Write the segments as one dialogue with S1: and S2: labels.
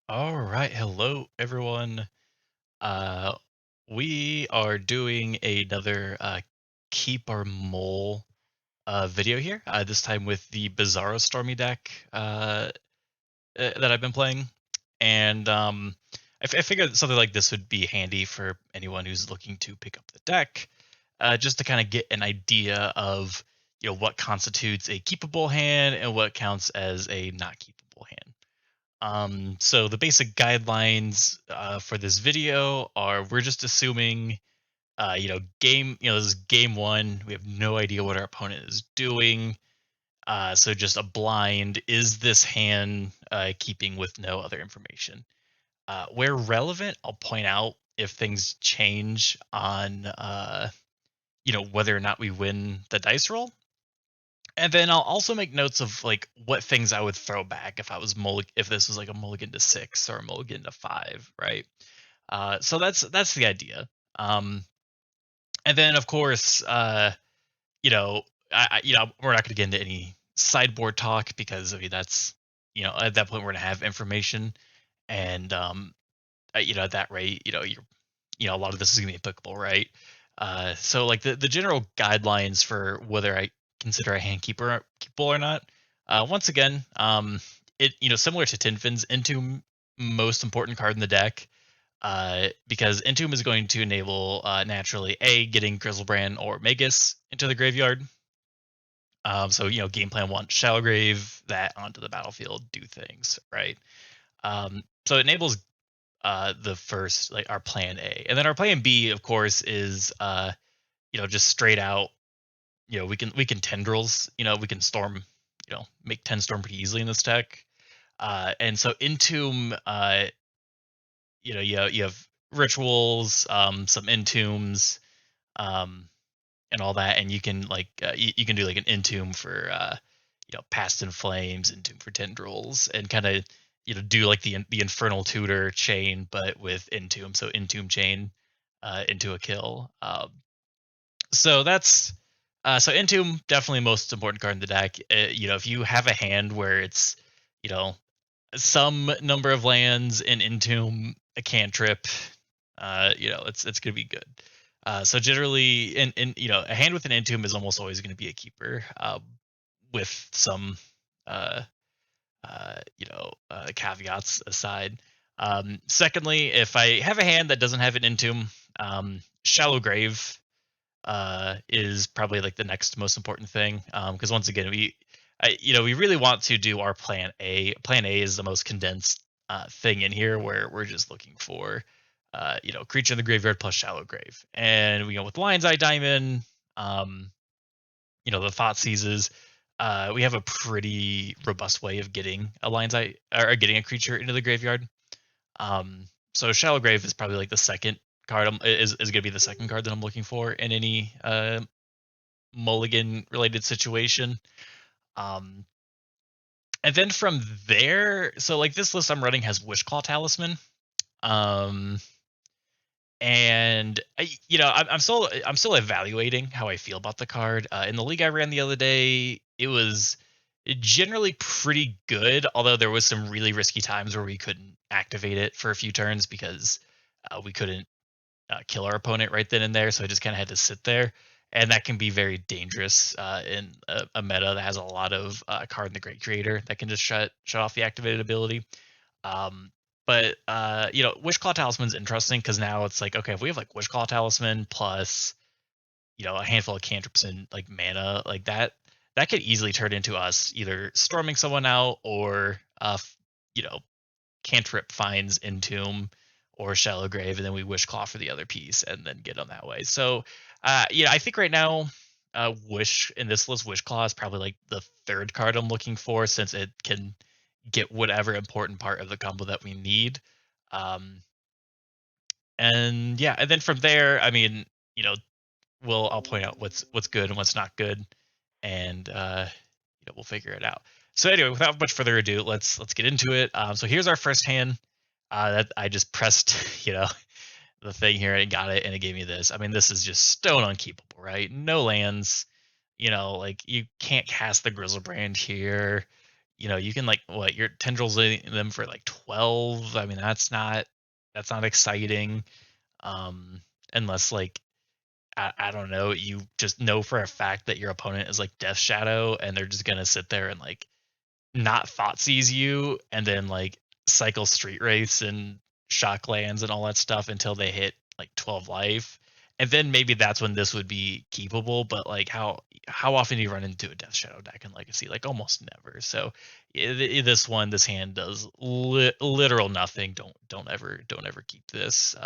S1: All right, hello everyone. Uh, we are doing another keep our mole video here. This time with the Bizarro Stormy deck that I've been playing, and I figured something like this would be handy for anyone who's looking to pick up the deck, just to kind of get an idea of what constitutes a keepable hand and what counts as a not keepable hand. So the basic guidelines for this video are we're just assuming, this is game one. We have no idea what our opponent is doing. So just a blind. Is this hand keeping with no other information? Where relevant, I'll point out if things change on, whether or not we win the dice roll. And then I'll also make notes of like what things I would throw back if I was if this was like a mulligan to 6 or a mulligan to 5, right? So that's the idea. Um, and then of course, you know, we're not going to get into any sideboard talk because I mean that's at that point we're going to have information, and at that rate, a lot of this is going to be applicable, right? So like the general guidelines for whether I consider a hand keepable or not. Once again, it similar to Tinfin's Entomb, most important card in the deck, because Entomb is going to enable naturally getting Grizzlebrand or Magus into the graveyard. So game plan one, Shallow Grave that onto the battlefield, do things right. So it enables the first, like, our plan A, and then our plan B, of course, is just straight out. We can tendrils. We can storm. Make 10 storm pretty easily in this deck. And so Entomb, you have rituals, some Entombs, um, and all that, and you can you can do like an Entomb for Past in Flames, Entomb for tendrils, and kind of do like the Infernal Tutor chain, but with Entomb. So Entomb chain into a kill. So that's so Entomb, definitely most important card in the deck. If you have a hand where it's you know some number of lands in Entomb, a cantrip, it's gonna be good. So generally, in a hand with an Entomb is almost always going to be a keeper, with some uh, caveats aside. Secondly, if I have a hand that doesn't have an Entomb, Shallow Grave is probably like the next most important thing, because once again we really want to do our plan A. Plan A is the most condensed thing in here, where we're just looking for creature in the graveyard plus Shallow Grave, and with Lion's Eye Diamond, um, the Thoughtseizes, we have a pretty robust way of getting a Lion's Eye, or getting a creature into the graveyard. So Shallow Grave is probably like the second card, is going to be the second card that I'm looking for in any mulligan related situation. Um, and then from there, so like this list I'm running has Wishclaw Talisman. Um, and I'm still evaluating how I feel about the card. In the league I ran the other day, it was generally pretty good, although there was some really risky times where we couldn't activate it for a few turns because we couldn't kill our opponent right then and there, so I just kind of had to sit there, and that can be very dangerous in a meta that has a lot of card in the Great Creator that can just shut off the activated ability. Um, but Wishclaw Talisman's interesting because now it's like, okay, if we have like Wishclaw Talisman plus a handful of cantrips and like mana like that, that could easily turn into us either storming someone out or you know cantrip finds Entomb or Shallow Grave, and then we Wishclaw for the other piece, and then get on that way. So, I think right now, Wish in this list, Wishclaw is probably like the third card I'm looking for, since it can get whatever important part of the combo that we need. Um, and yeah, and then from there, I mean, you know, I'll point out what's good and what's not good, and we'll figure it out. So anyway, without much further ado, let's get into it. So here's our first hand. That I just pressed, the thing here and got it, and it gave me this. I mean, this is just stone unkeepable, right? No lands. Like you can't cast the Grizzlebrand here. you can like what your tendrils in them for like 12. I mean, that's not exciting. Um, unless like I don't know, you just know for a fact that your opponent is like Death Shadow and they're just gonna sit there and like not Thoughtseize you and then like cycle Street Race and Shock Lands and all that stuff until they hit like 12 life. And then maybe that's when this would be keepable, but like how often do you run into a Death Shadow deck in Legacy? Like almost never. So this hand does literal nothing. Don't ever keep this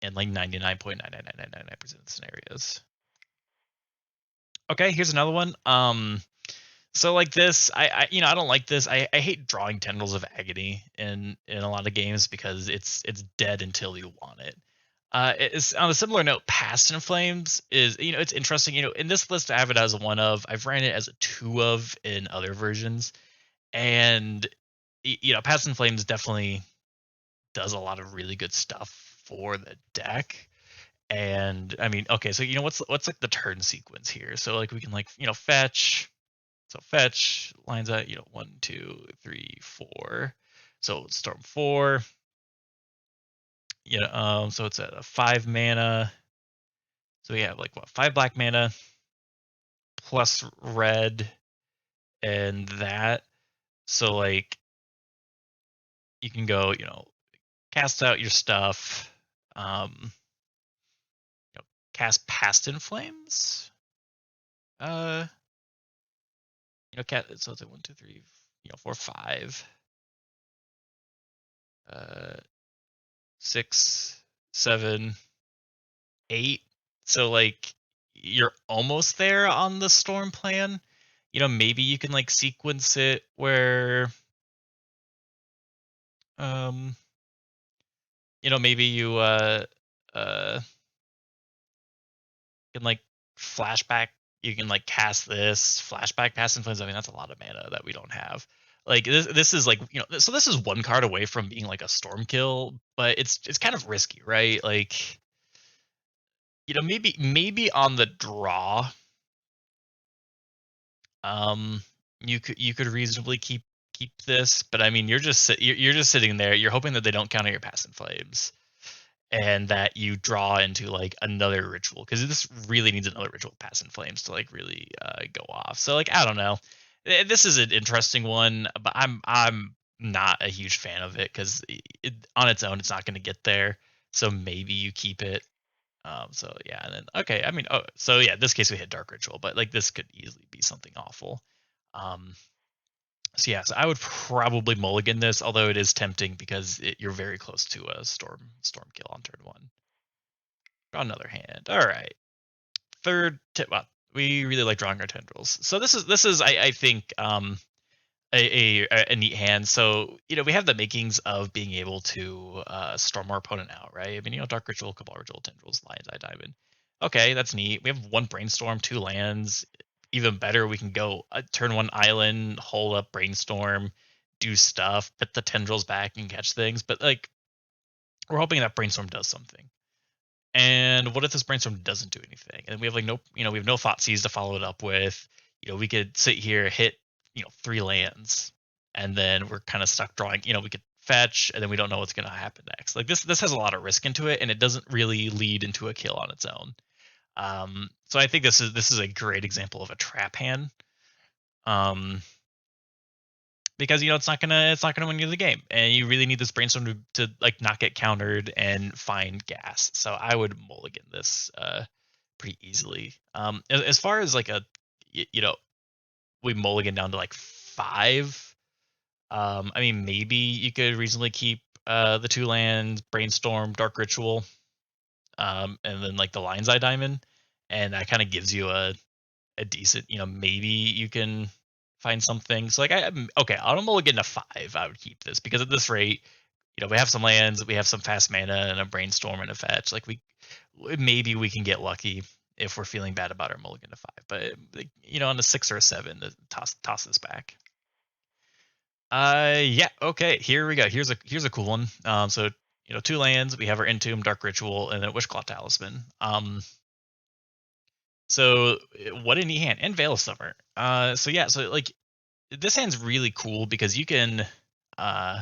S1: in like 99.99999% of scenarios. Okay, here's another one. So like this, I don't like this. I hate drawing Tendrils of Agony in a lot of games because it's dead until you want it. It's on a similar note. Past in Flames is it's interesting. In this list I have it as a 1 of. I've ran it as a 2 of in other versions, and Past in Flames definitely does a lot of really good stuff for the deck. And I mean, okay, so what's like the turn sequence here? So like we can like fetch. So fetch lines out, 1, 2, 3, 4. So storm 4. So it's at a 5 mana. So we have like what 5 black mana plus red and that. So like you can go, cast out your stuff. Cast Past in Flames. So it's like 1, 2, 3, 4, 5. 6, 7, 8. So like you're almost there on the storm plan. Maybe you can like sequence it where um maybe you can like flashback. You can like cast this flashback Past Influence. I mean, that's a lot of mana that we don't have. Like this is like so this is one card away from being like a storm kill, but it's kind of risky, right? Like maybe on the draw, um you could reasonably keep this, but I mean you're just sitting there. You're hoping that they don't counter your Past in Flames and that you draw into like another ritual, because this really needs another ritual Past in Flames to like really go off. So like I don't know, this is an interesting one, but I'm not a huge fan of it because on its own it's not going to get there. So maybe you keep it. So yeah, and then okay, I mean, so yeah, this case we hit Dark Ritual, but like this could easily be something awful. Um, so yeah, so I would probably mulligan this, although it is tempting because you're very close to a storm kill on turn 1. Draw another hand. All right, third tip. Well, we really like drawing our tendrils. So this is I think a neat hand. So we have the makings of being able to storm our opponent out, right? I mean, Dark Ritual, Cabal Ritual, Tendrils, Lion's Eye Diamond. Okay, that's neat. We have 1 Brainstorm, 2 lands. Even better, we can go turn 1 island, hold up Brainstorm, do stuff, put the Tendrils back and catch things. But like, we're hoping that Brainstorm does something. And what if this Brainstorm doesn't do anything? And we have like we have no Thoughtseize to follow it up with. We could sit here, hit 3 lands, and then we're kind of stuck drawing. We could fetch, and then we don't know what's going to happen next. Like this has a lot of risk into it, and it doesn't really lead into a kill on its own. So I think this is a great example of a trap hand. Because it's not gonna win you the game, and you really need this Brainstorm to like not get countered and find gas. So I would mulligan this pretty easily. As far as like we mulligan down to like 5. I mean, maybe you could reasonably keep the 2 lands, Brainstorm, Dark Ritual, and then like the Lion's Eye Diamond, and that kind of gives you a decent. Maybe you can find something. So like okay, I'll mulligan to 5. I would keep this because at this rate, we have some lands, we have some fast mana and a Brainstorm and a fetch. Like maybe we can get lucky if we're feeling bad about our mulligan to 5. But on a 6 or a 7, toss this back. Yeah, okay, here we go. Here's a cool one. So 2 lands, we have our Entomb, Dark Ritual, and then Wishclaw Talisman. So what a neat hand, and Veil of Summer. So yeah, so like this hand's really cool because uh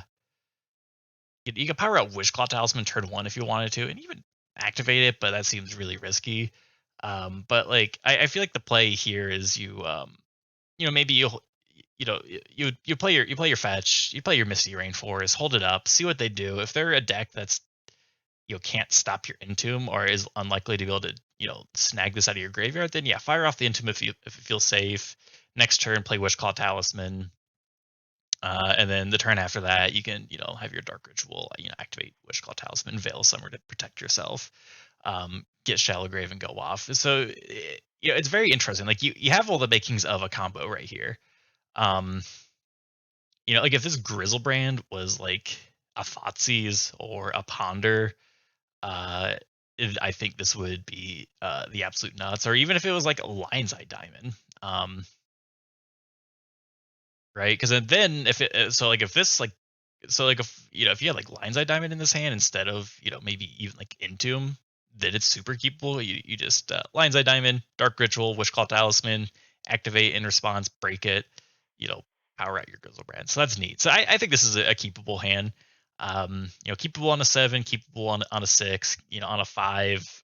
S1: you can power out Wishclaw Talisman turn 1 if you wanted to, and even activate it, but that seems really risky. But like I feel like the play here is maybe you play your fetch, you play your Misty Rainforest, hold it up, see what they do. If they're a deck that's can't stop your Entomb or is unlikely to be able to snag this out of your graveyard, then yeah, fire off the Entomb if it feels safe. Next turn, play Wishclaw Talisman. And then the turn after that, you can, have your Dark Ritual, activate Wishclaw Talisman, Veil Summer to protect yourself, get Shallow Grave and go off. So, it's very interesting. Like you have all the makings of a combo right here. Like if this Grizzlebrand was like a Thoughtseize or a Ponder, uh, I think this would be the absolute nuts. Or even if it was like a Lion's Eye Diamond, right? Because then if it so like if this like so like if you had like Lion's Eye Diamond in this hand instead of maybe even like Entomb, then it's super keepable. You just Lion's Eye Diamond, Dark Ritual, Wishclaw Talisman, activate in response, break it, you know, power out your Grizzlebrand. So that's neat. So I think this is a keepable hand. Keepable on a 7, keepable on a 6, on a 5.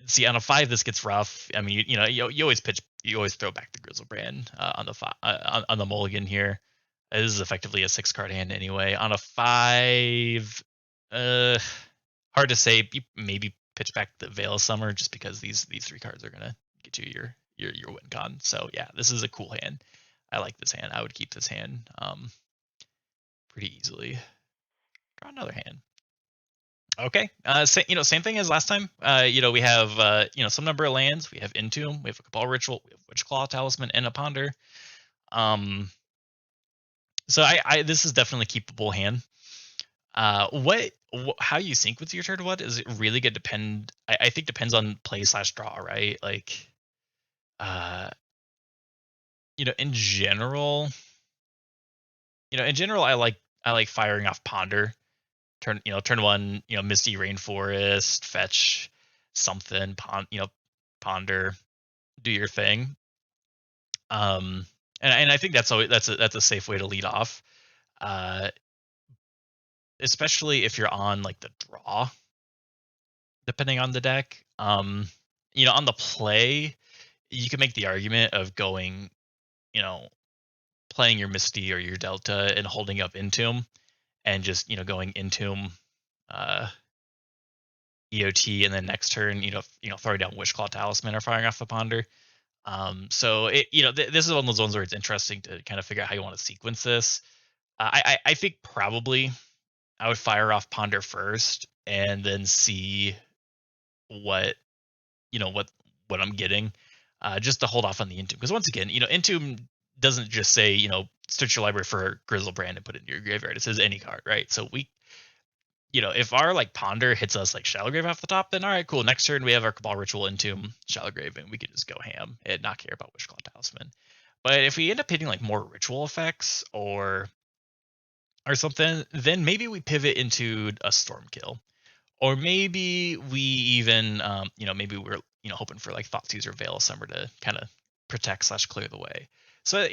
S1: See, on a 5, this gets rough. I mean, you always throw back the Grizzlebrand on the mulligan here. This is effectively a 6-card hand anyway. On a 5, hard to say. Maybe pitch back the Veil of Summer just because these 3 cards are gonna get you your win con. So yeah, this is a cool hand. I like this hand. I would keep this hand pretty easily. Draw another hand. Okay. Same thing as last time. We have some number of lands. We have Entomb, we have a Cabal Ritual, we have Witchclaw Talisman, and a Ponder. So this is definitely a keepable hand. How you sync with your turn? What is it really gonna depend? I think depends on play/draw, right? Like, in general, I like firing off Ponder. Turn 1, Misty Rainforest, fetch something, Ponder, do your thing. And I think that's a safe way to lead off. Especially if you're on like the draw, depending on the deck. On the play, you can make the argument of going, playing your Misty or your Delta and holding up Entomb and just, going Entomb, EOT, and then next turn, throwing down Wishclaw Talisman or firing off a Ponder. So this is one of those ones where it's interesting to kind of figure out how you want to sequence this. I think probably I would fire off Ponder first and then see what what I'm getting, just to hold off on the Entomb. Because once again, Entomb doesn't just say search your library for Grizzlebrand and put it in your graveyard. It says any card, right? So if our like Ponder hits us like Shallow Grave off the top, then all right, cool. Next turn we have our Cabal Ritual, Entomb, Shallow Grave, and we can just go ham and not care about Wishclaw Talisman. But if we end up hitting like more ritual effects or something, then maybe we pivot into a Stormkill. Or maybe we even, maybe we're, hoping for like Thoughtseize or Veil of Summer to kind of protect/clear the way. So,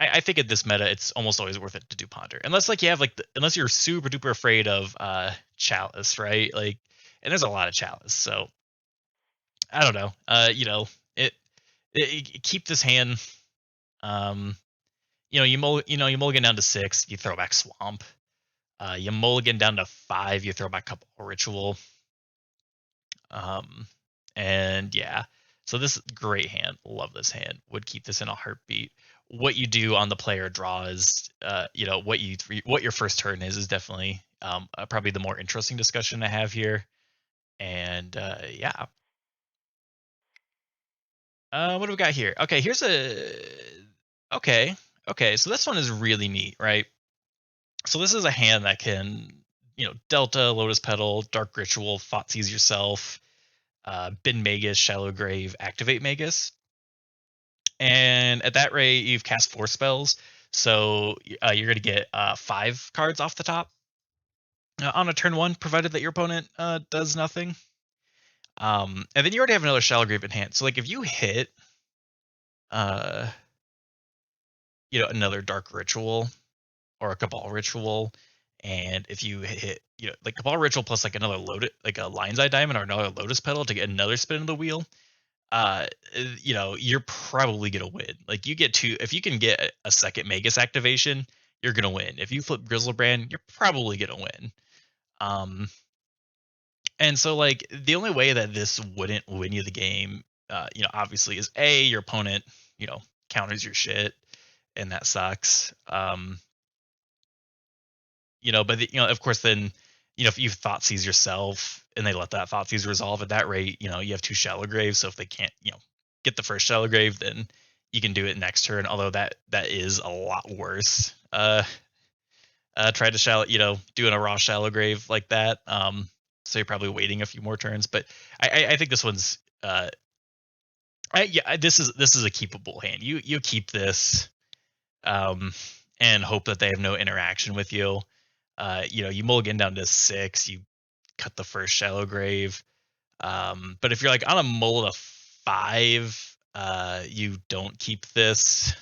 S1: I think at this meta, it's almost always worth it to do Ponder, unless like you have like, unless you're super duper afraid of Chalice, right? Like, and there's a lot of Chalice, so I don't know. Keep this hand. You mulligan down to 6, you throw back Swamp. You mulligan down to 5, you throw back Couple Ritual. And yeah, so this is great hand. Love this hand. Would keep this in a heartbeat. What you do on the player draw is, what your first turn is definitely probably the more interesting discussion to have here. And yeah. What do we got here? Okay, here's okay. So this one is really neat, right? So this is a hand that can, Delta, Lotus Petal, Dark Ritual, Thoughtseize yourself, Bin Magus, Shallow Grave, Activate Magus. And at that rate, you've cast 4 spells. So you're going to get 5 cards off the top on a turn 1, provided that your opponent does nothing. And then you already have another Shallow Grave in hand. So like if you hit, another dark ritual or a cabal ritual, and if you hit like cabal ritual plus like another loaded like a lion's eye diamond or another lotus petal to get another spin of the wheel, uh you're probably gonna win. Like you get two, if you can get a second magus activation, you're gonna win. If you flip Grizzlebrand, you're probably gonna win. um and so like the only way that this wouldn't win you the game, obviously is a your opponent you know counters your shit, and that sucks. But of course, then, if you Thoughtseize yourself and they let that Thoughtseize resolve at that rate, you have two Shallow Graves. So if they can't, get the first Shallow Grave, then you can do it next turn. Although that is a lot worse. Try to doing a raw Shallow Grave like that. So you're probably waiting a few more turns. But I think this one's, this is a keepable hand. You keep this, and hope that they have no interaction with you. You mulligan down to 6, you cut the first Shallow Grave. But if you're like on a mull to 5, you don't keep this.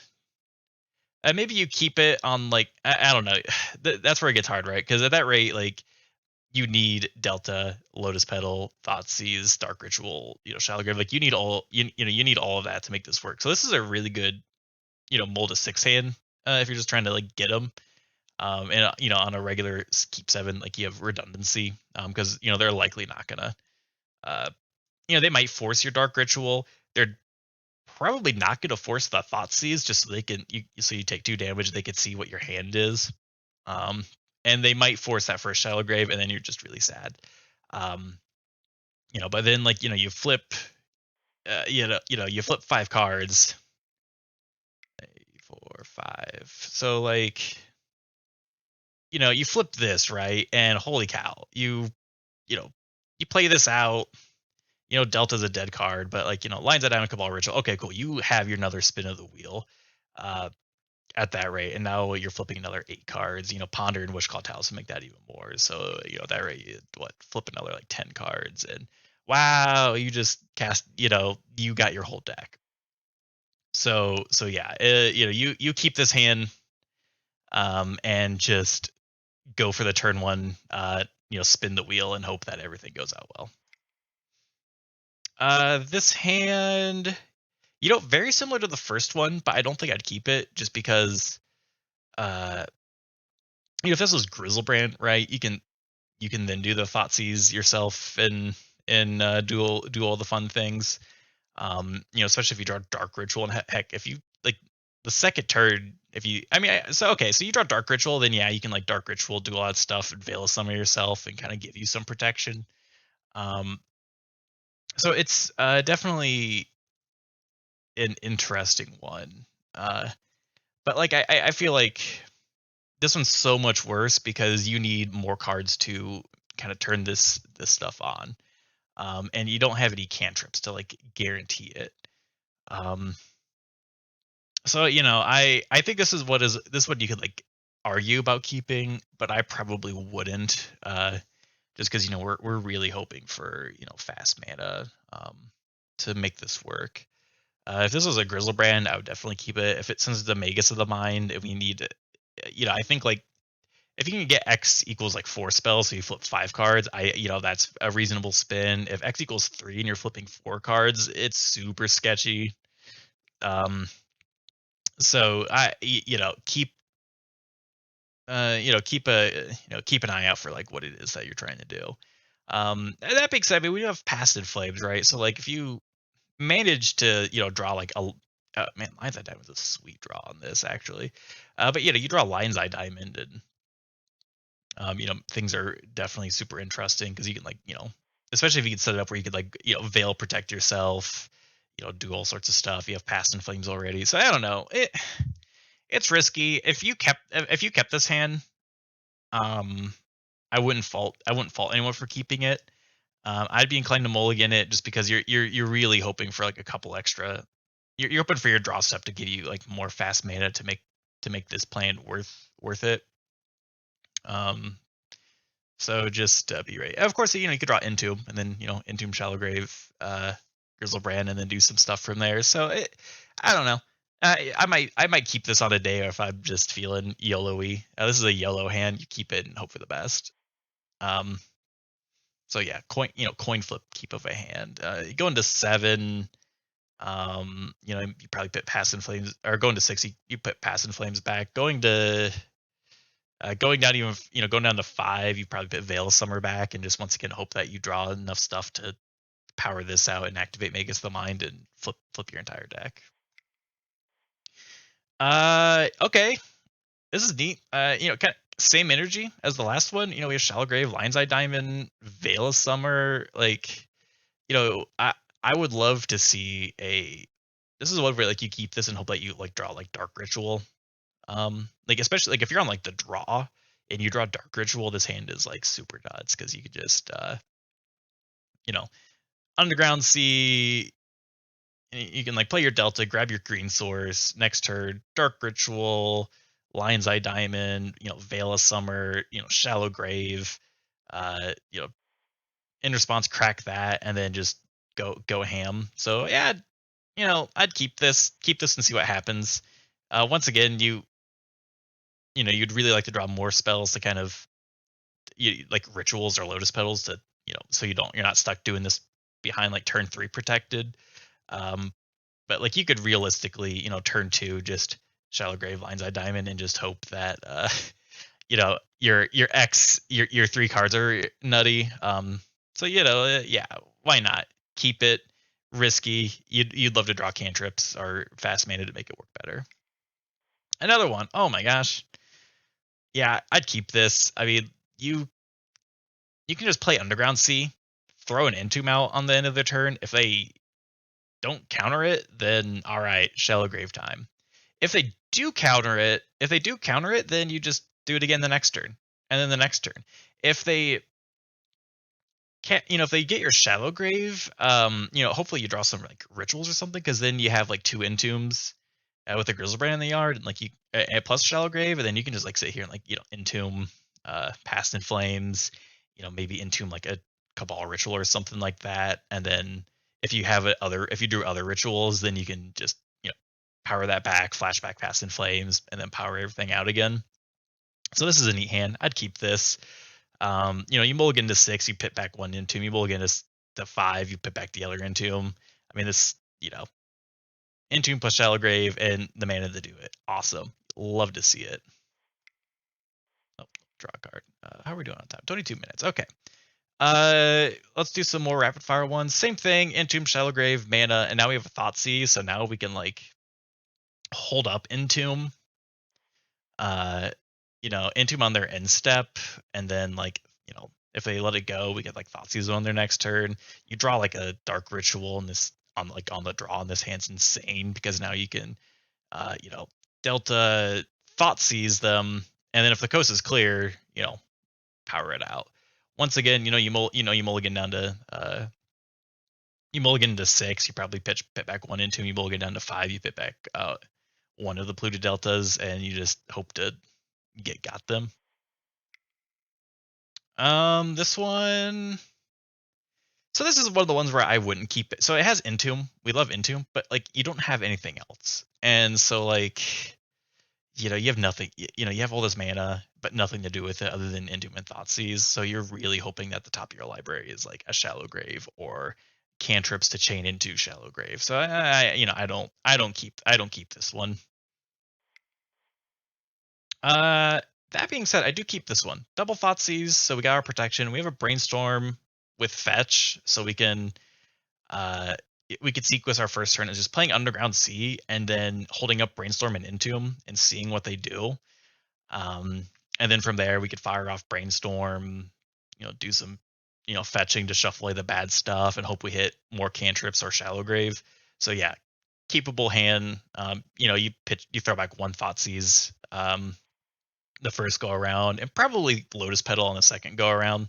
S1: Maybe you keep it on like I don't know. That's where it gets hard, right? Because at that rate, like you need Delta, Lotus Petal, Thoughtseize, Dark Ritual, Shallow Grave. Like you need all you need all of that to make this work. So this is a really good mull to 6 hand if you're just trying to like get them. And on a regular keep 7, like you have redundancy, because they're likely not gonna, they might force your dark ritual. They're probably not gonna force the Thoughtseize just so they can so you take 2 damage. They can see what your hand is, um, and they might force that first Shallow Grave, and then you're just really sad. But then like you flip, you flip 5 cards, 4, 5. So like you flip this, right? And holy cow, you know, you play this out. Delta's a dead card, but like, Lines of Diamond Cabal Ritual. Okay, cool. You have your another spin of the wheel uh at that rate. And now you're flipping another 8 cards. Ponder and Wishclaw Talisman make that even more. So, that rate, flip another like 10 cards. And wow, you just cast, you got your whole deck. So yeah, you keep this hand, and just go for the turn 1, spin the wheel and hope that everything goes out well. This hand, very similar to the first one, but I don't think I'd keep it just because, uh, if this was Grizzlebrand, right, you can then do the Thoughtseize yourself and do all the fun things. Especially if you draw Dark Ritual, and heck, if you like the second turn, if you, so you draw Dark Ritual, then yeah, you can like Dark Ritual, do a lot of stuff, and Veil of Summer yourself, and kind of give you some protection. So it's definitely an interesting one. But like I feel like this one's so much worse because you need more cards to kind of turn this stuff on. And you don't have any cantrips to like guarantee it. So I think this is what you could like argue about keeping, but I probably wouldn't. Just because we're really hoping for fast mana to make this work. If this was a Grizzlebrand, I would definitely keep it. If it since the Magus of the Mind, if we need, I think like if you can get X equals like 4 spells, so you flip 5 cards, that's a reasonable spin. If X equals 3 and you're flipping 4 cards, it's super sketchy. So keep keep an eye out for like what it is that you're trying to do. That being said, we do have Passive Flames, right? So like if you manage to draw like a man, Lion's Eye Diamond is a sweet draw on this actually, but you draw Lion's Eye Diamond, and things are definitely super interesting because you can like especially if you can set it up where you could like veil protect yourself, do all sorts of stuff. You have Past and Flames already, so I don't know, it's risky. If you kept this hand, I wouldn't fault anyone for keeping it. I'd be inclined to mulligan it just because you're really hoping for like a couple extra. You're hoping for your draw step to give you like more fast mana to make this plan worth it. So just be ready. Of course, you could draw Entomb and then Entomb, Shallow Grave, Grizzlebrand, and then do some stuff from there. So I don't know. I might keep this on a day if I'm just feeling yellowy. This is a yellow hand. You keep it and hope for the best. Um, so yeah, coin flip keep of a hand. You go into 7. You probably put Pass and Flames, or going to 6. You put Pass and Flames back. Going down going down to 5. You probably put Veil of Summer back, and just once again hope that you draw enough stuff to power this out and activate Magus the Mind and flip your entire deck. Okay, this is neat. Kind of same energy as the last one. We have Shallow Grave, Lion's Eye Diamond, Veil of Summer. Like, I would love to see a. This is one where like you keep this and hope that you like draw like Dark Ritual. Like especially like if you're on like the draw and you draw Dark Ritual, this hand is like super nuts because you could just you know Underground Sea. You can like play your Delta, grab your green source next turn, Dark Ritual, Lion's Eye Diamond, Veil of Summer, Shallow Grave, uh, you know, in response, crack that, and then just go ham. So yeah, I'd keep this and see what happens. Once again, you'd really like to draw more spells to kind of like rituals or lotus petals to so you're not stuck doing this behind like turn 3 protected. Um, but like you could realistically, turn 2 just Shallow Grave, Lion's Eye Diamond, and just hope that your 3 cards are nutty. So yeah, why not keep it risky? You'd love to draw cantrips or fast mana to make it work better. Another one. Oh my gosh. Yeah, I'd keep this. I mean, you can just play Underground Sea, throw an Entomb out on the end of the turn. If they don't counter it, then all right, Shallow Grave time. If they do counter it, then you just do it again the next turn, and then the next turn. If they can't, if they get your Shallow Grave, hopefully you draw some like rituals or something, because then you have like 2 Entombs with a Grizzlebrand in the yard, and like you plus Shallow Grave, and then you can just like sit here and like Entomb, Past in Flames, maybe Entomb like a Cabal ritual or something like that, and then if you drew other rituals, then you can just power that back, flashback Past in Flames, and then power everything out again. So this is a neat hand. I'd keep this. You mulligan to 6, you pit back 1 Entomb. You mulligan to 5, you pit back the other Entomb. I mean, this, Entomb plus Shallow Grave and the mana to do it. Awesome. Love to see it. Oh, draw a card. How are we doing on time? 22 minutes. Okay. Let's do some more rapid fire ones. Same thing. Entomb, Shallow Grave, mana, and now we have a Thoughtseize, so now we can like hold up Entomb. Entomb on their end step, and then like if they let it go, we get like Thoughtseize on their next turn. You draw like a Dark Ritual, and this on the draw, and this hand's insane because now you can Delta Thoughtseize them, and then if the coast is clear, power it out. Once again, you mulligan down to you mulligan to 6, you probably pit back 1 Entomb, you mulligan down to 5, you pit back one of the polluted deltas, and you just hope to got them. This one. So this is one of the ones where I wouldn't keep it. So it has Entomb. We love Entomb, but like you don't have anything else, and so like you have nothing. You have all this mana, but nothing to do with it other than Entomb and Thoughtseize. So you're really hoping that the top of your library is like a Shallow Grave or cantrips to chain into Shallow Grave. So I don't keep this one. That being said, I do keep this one. Double Thoughtseize, so we got our protection. We have a Brainstorm with fetch, so we can we could sequence our first turn as just playing Underground Sea and then holding up Brainstorm and Entomb and seeing what they do. And then from there we could fire off Brainstorm, do some fetching to shuffle away the bad stuff and hope we hit more cantrips or Shallow Grave. So yeah, keepable hand. You throw back 1 Thoughtseize the first go around, and probably Lotus Petal on the second go around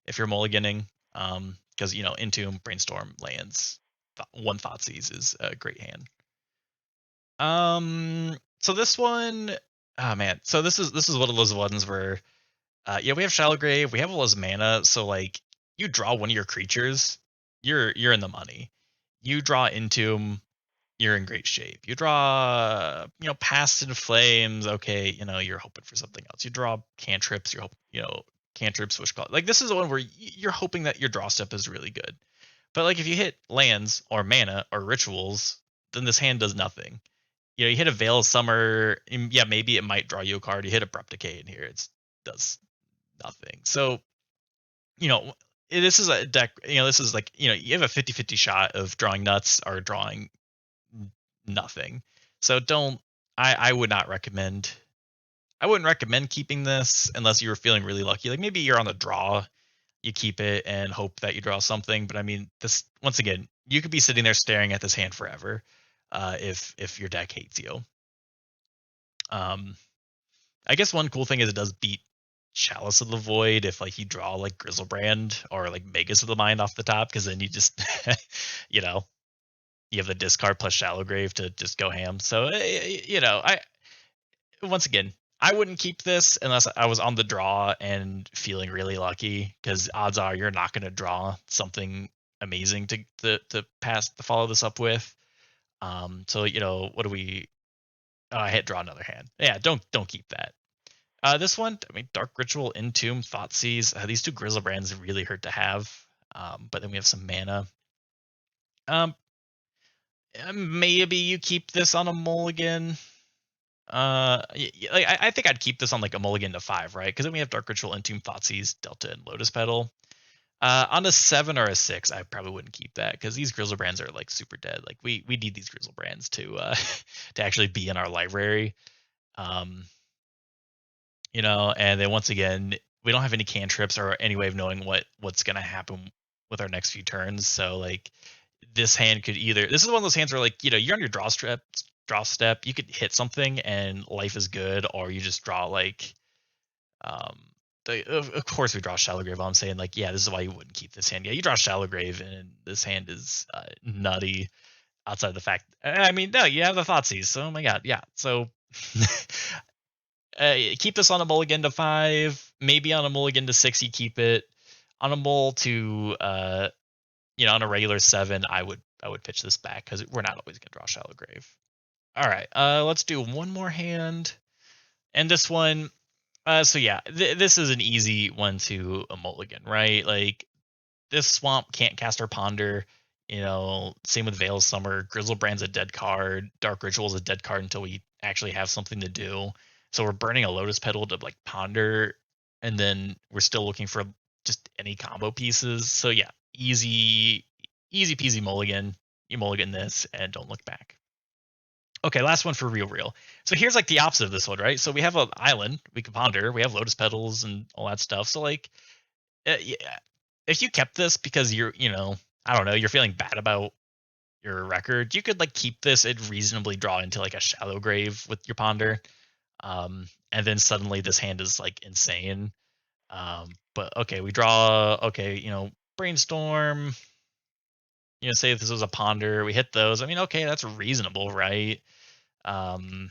S1: if you're mulliganing, because Entomb, Brainstorm, lands, 1 Thoughtseize is a great hand. So this one, oh man, so this is one of those ones where, we have Shallow Grave, we have all those mana, so like you draw one of your creatures, you're in the money. You draw Entomb, you're in great shape. You draw, Past in Flames. Okay, you're hoping for something else. You draw cantrips. You're hoping, cantrips, which call like this is the one where you're hoping that your draw step is really good. But like if you hit lands or mana or rituals, then this hand does nothing. You hit a Veil of Summer, yeah, maybe it might draw you a card. You hit Abrupt Decay in here, it does nothing. So, you know, this is a deck, this is like, you have a 50-50 shot of drawing nuts or drawing nothing. So I would not recommend, I wouldn't recommend keeping this unless you were feeling really lucky. Like maybe you're on the draw, you keep it and hope that you draw something. But I mean, this, once again, you could be sitting there staring at this hand forever, if your deck hates you. I guess one cool thing is it does beat Chalice of the Void if like you draw like Grizzlebrand or like Magus of the Mind off the top, because then you just you know you have the discard plus Shallow Grave to just go ham. So I once again, I wouldn't keep this unless I was on the draw and feeling really lucky, because odds are you're not going to draw something amazing to pass to follow this up with. So what do we? Oh, I hit draw another hand. Yeah, don't keep that. This one, I mean, Dark Ritual, Entomb, Thoughtseize. These two Grizzlebrands really hurt to have. But then we have some mana. Um, Maybe you keep this on a mulligan. I think I'd keep this on like a mulligan to 5, right? Because then we have Dark Ritual, Entomb, Thoughtseize, Delta, and Lotus Petal. On a 7 or a 6, I probably wouldn't keep that, because these Grizzlebrands are like super dead. Like we need these Grizzlebrands to to actually be in our library. And then once again, we don't have any cantrips or any way of knowing what's gonna happen with our next few turns. So like this hand could either, this is one of those hands where like, you're on your draw step, you could hit something and life is good, or you just draw like um of course we draw Shallow Grave. I'm saying like, yeah, this is why you wouldn't keep this hand. Yeah, you draw Shallow Grave and this hand is nutty, outside of the fact, I mean, no, you have the Thoughtseize, so oh my god, yeah. So keep this on a mulligan to 5, maybe on a mulligan to 6 you keep it. On a mull to on a regular 7, I would pitch this back, because we're not always gonna draw Shallow Grave. All right, let's do one more hand, and this one, so yeah, this is an easy one to a mulligan, right? Like this swamp can't cast or ponder. Same with Veil of Summer. Grizzlebrand's a dead card. Dark Ritual's a dead card until we actually have something to do. So we're burning a Lotus Petal to like ponder, and then we're still looking for just any combo pieces. So yeah, easy peasy mulligan. You mulligan this and don't look back. Okay, last one for real. So here's like the opposite of this one, right? So we have an island we can ponder. We have Lotus Petals and all that stuff. So like, yeah, if you kept this because you're, I don't know, you're feeling bad about your record, you could like keep this and reasonably draw into like a Shallow Grave with your ponder. And then suddenly this hand is like insane. But okay, we draw, okay, Brainstorm, say if this was a ponder, we hit those. I mean, okay, that's reasonable, right? Um,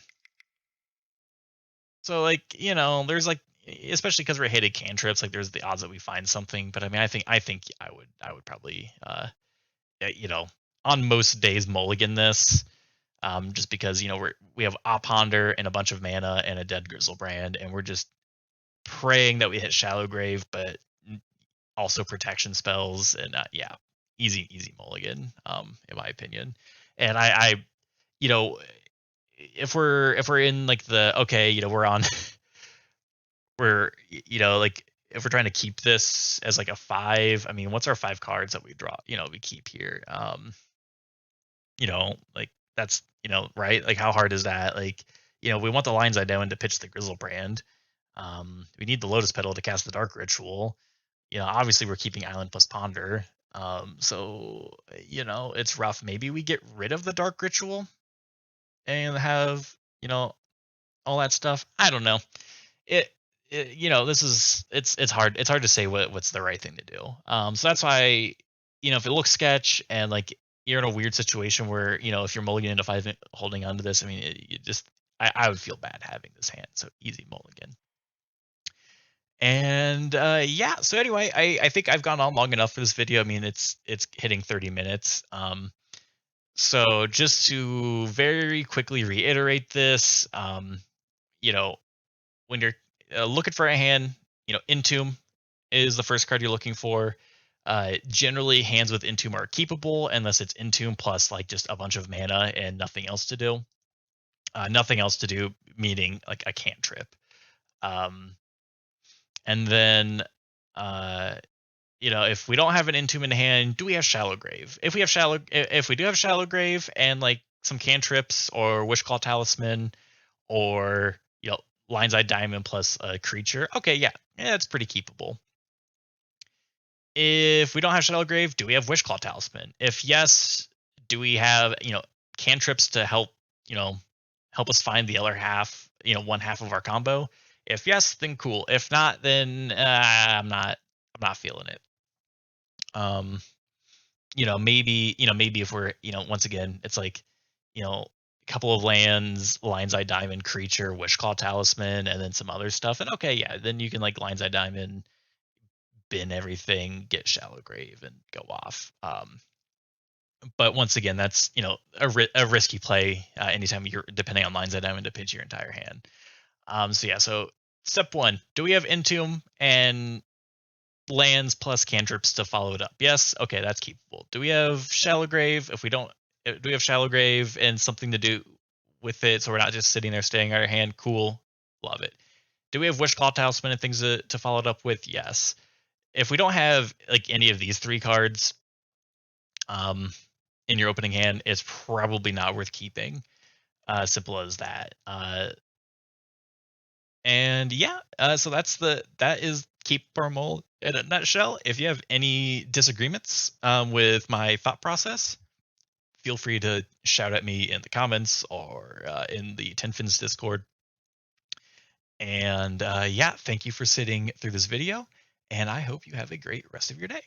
S1: so like, there's like, especially because we're hated cantrips, like there's the odds that we find something. But I mean, I think I would probably on most days mulligan this, just because we have a ponder and a bunch of mana and a dead Grizzlebrand, and we're just praying that we hit Shallow Grave, but also protection spells, and yeah, easy mulligan, in my opinion. And I you know if we're in like the, okay, we're on we're like, if we're trying to keep this as like a 5, I mean, what's our 5 cards that we draw, we keep here? Like that's, right? Like how hard is that? Like, we want the Lion's Eye Down to pitch the Grizzlebrand. We need the Lotus Petal to cast the Dark Ritual. Obviously we're keeping Island plus Ponder. So, it's rough. Maybe we get rid of the Dark Ritual and have, all that stuff. I don't know. This is, it's hard to say what's the right thing to do. So that's why, if it looks sketch and like you're in a weird situation where, if you're mulliganing into 5 holding onto this, I mean, you just, I would feel bad having this hand. So easy mulligan. And yeah, so anyway, I think I've gone on long enough for this video. I mean, it's hitting 30 minutes. So just to very quickly reiterate this, you know, when you're looking for a hand, Entomb is the first card you're looking for. Generally, hands with Entomb are keepable unless it's Entomb plus like just a bunch of mana and nothing else to do. Nothing else to do, meaning like a cantrip. Um, and then, uh, if we don't have an Entomb in hand, do we have Shallow Grave? If we do have Shallow Grave and like some cantrips or Wishclaw Talisman or Lion's Eye Diamond plus a creature, okay, yeah, it's pretty keepable. If we don't have Shadow Grave, do we have Wishclaw Talisman? If yes, do we have cantrips to help us find the other half, one half of our combo? If yes, then cool. If not, then I'm not feeling it. Um, maybe if we're once again, it's like a couple of lands, Lion's Eye Diamond, creature, Wishclaw Talisman, and then some other stuff. And okay, yeah, then you can like Lion's Eye Diamond, bin everything, get Shallow Grave, and go off. But once again, that's a risky play anytime you're depending on lines that I'm to pitch your entire hand. So step one: do we have Entomb and lands plus cantrips to follow it up? Yes. Okay, that's keepable. Do we have Shallow Grave? If we don't, do we have Shallow Grave and something to do with it, so we're not just sitting there staying our hand? Cool, love it. Do we have Wishclaw Talisman and things to follow it up with? Yes. If we don't have like any of these three cards in your opening hand, it's probably not worth keeping. Simple as that. And yeah, so that is Keep Our Mole in a nutshell. If you have any disagreements with my thought process, feel free to shout at me in the comments or in the Tenfins Discord. And yeah, thank you for sitting through this video, and I hope you have a great rest of your day.